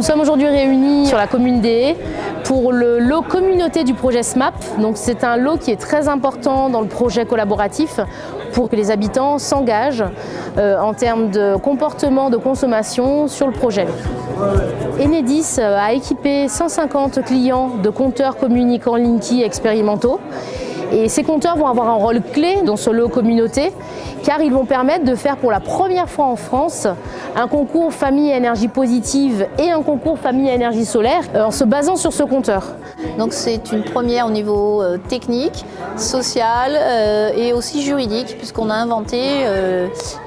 sommes aujourd'hui réunis sur la commune des Haies pour le lot communauté du projet SMAP. Donc c'est un lot qui est très important dans le projet collaboratif pour que les habitants s'engagent en termes de comportement de consommation sur le projet. Enedis a équipé 150 clients de compteurs communicants Linky expérimentaux. Et ces compteurs vont avoir un rôle clé dans ce lot communauté car ils vont permettre de faire pour la première fois en France un concours famille à énergie positive et un concours famille à énergie solaire en se basant sur ce compteur. Donc c'est une première au niveau technique, social et aussi juridique puisqu'on a inventé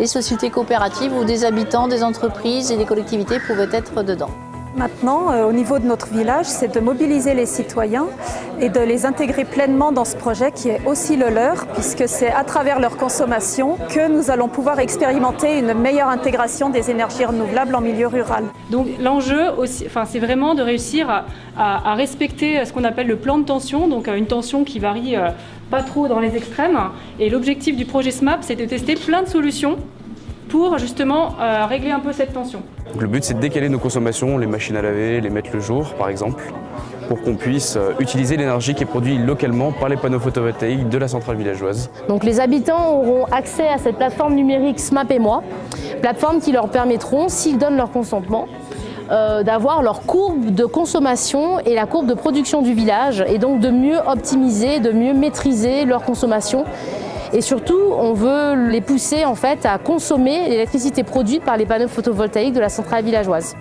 les sociétés coopératives où des habitants, des entreprises et des collectivités pouvaient être dedans. Maintenant, au niveau de notre village, c'est de mobiliser les citoyens et de les intégrer pleinement dans ce projet qui est aussi le leur, puisque c'est à travers leur consommation que nous allons pouvoir expérimenter une meilleure intégration des énergies renouvelables en milieu rural. Donc l'enjeu, c'est vraiment de réussir à respecter ce qu'on appelle le plan de tension, donc une tension qui varie pas trop dans les extrêmes. Et l'objectif du projet SMAP, c'est de tester plein de solutions pour justement régler un peu cette tension. Donc, le but, c'est de décaler nos consommations, les machines à laver, les mettre le jour par exemple, pour qu'on puisse utiliser l'énergie qui est produite localement par les panneaux photovoltaïques de la centrale villageoise. Donc les habitants auront accès à cette plateforme numérique SMAP et moi, plateforme qui leur permettront, s'ils donnent leur consentement, d'avoir leur courbe de consommation et la courbe de production du village et donc de mieux optimiser, de mieux maîtriser leur consommation. Et surtout, on veut les pousser en fait à consommer l'électricité produite par les panneaux photovoltaïques de la centrale villageoise.